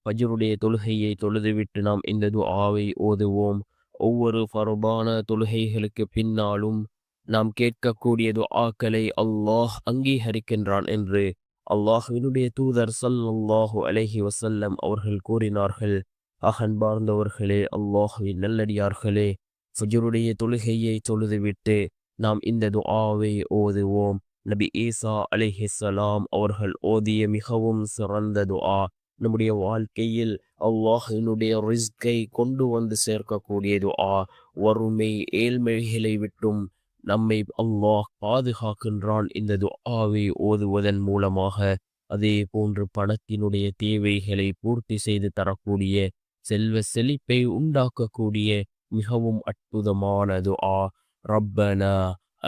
ஃபஜ்ருடைய தொழுகையை தொழுதுவிட்டு நாம் இந்த துஆவை ஓதுவோம். ஒவ்வொரு ஃபர்தான தொழுகைகளுக்கு பின்னாலும் நாம் கேட்கக்கூடிய துஆக்களை அல்லாஹ் அங்கீகரிக்கின்றான் என்று அல்லாஹ்வினுடைய தூதர் ஸல்லல்லாஹு அலைஹி வஸல்லம் அவர்கள் கூறினார்கள். அன்பார்ந்தவர்களே, அல்லாஹ்வின் நல்லடியார்களே, ஃபஜ்ருடைய தொழுகையை தொழுதுவிட்டு நாம் இந்த துஆவை ஓதுவோம். நபி ஈசா அலைஹிஸ்ஸலாம் அவர்கள் ஓதிய மிகவும் சிறந்த துஆ. நம்முடைய வாழ்க்கையில் அல்லாஹ்வினுடைய ரிஸ்கை கொண்டு வந்து சேர்க்கக்கூடிய துஆ. வறுமை ஏழ்மைகளை விட்டும் நம்மை அல்லாஹ் பாதுகாக்கின்றான் இந்த துஆவை ஓதுவதன் மூலமாக. அதே போன்று பணத்தினுடைய தேவைகளை பூர்த்தி செய்து தரக்கூடிய, செல்வ செழிப்பை உண்டாக்கக்கூடிய மிகவும் அற்புதமான துஆ. ரப்பனா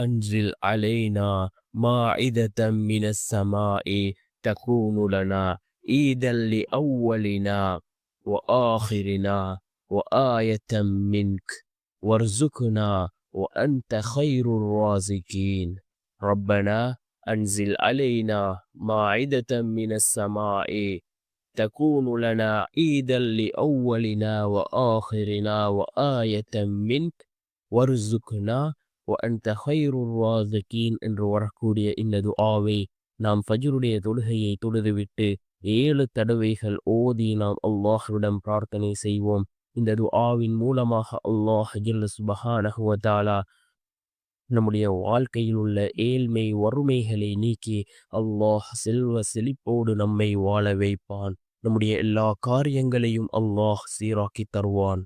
அன்சில் அலைனா மாஇதத்தம் மினஸ் ஸமாஇ தகூனு லனா ஈதல் லிஅவ்வலினா வஆகிரினா வஆயத்தம் மின்க் வர்சுக்னா وأنت خير الرازقين. ربنا أنزل علينا مائدة من السماء تكون لنا عيدا لأولنا وآخرنا وآية منك وارزقنا وأنت خير الرازقين என்று வரக்கூடிய இந்த துஆவை நாம் ஃபஜ்ருடைய தொழுகையை தொழுதுவிட்டு 7 தடவைகள் ஓதி நாம் அல்லாஹ்விடம் பிரார்த்தனை செய்வோம். இந்த துஆவின் மூலமாக அல்லாஹ் ஜல்ல சுப்ஹானஹு வ தஆலா நம்முடைய வாழ்க்கையில் உள்ள ஏழ்மை வறுமைகளை நீக்கி அல்லாஹ் செல்வ செழிப்போடு நம்மை வாழ வைப்பான். நம்முடைய எல்லா காரியங்களையும் அல்லாஹ் சீராக்கி தருவான்.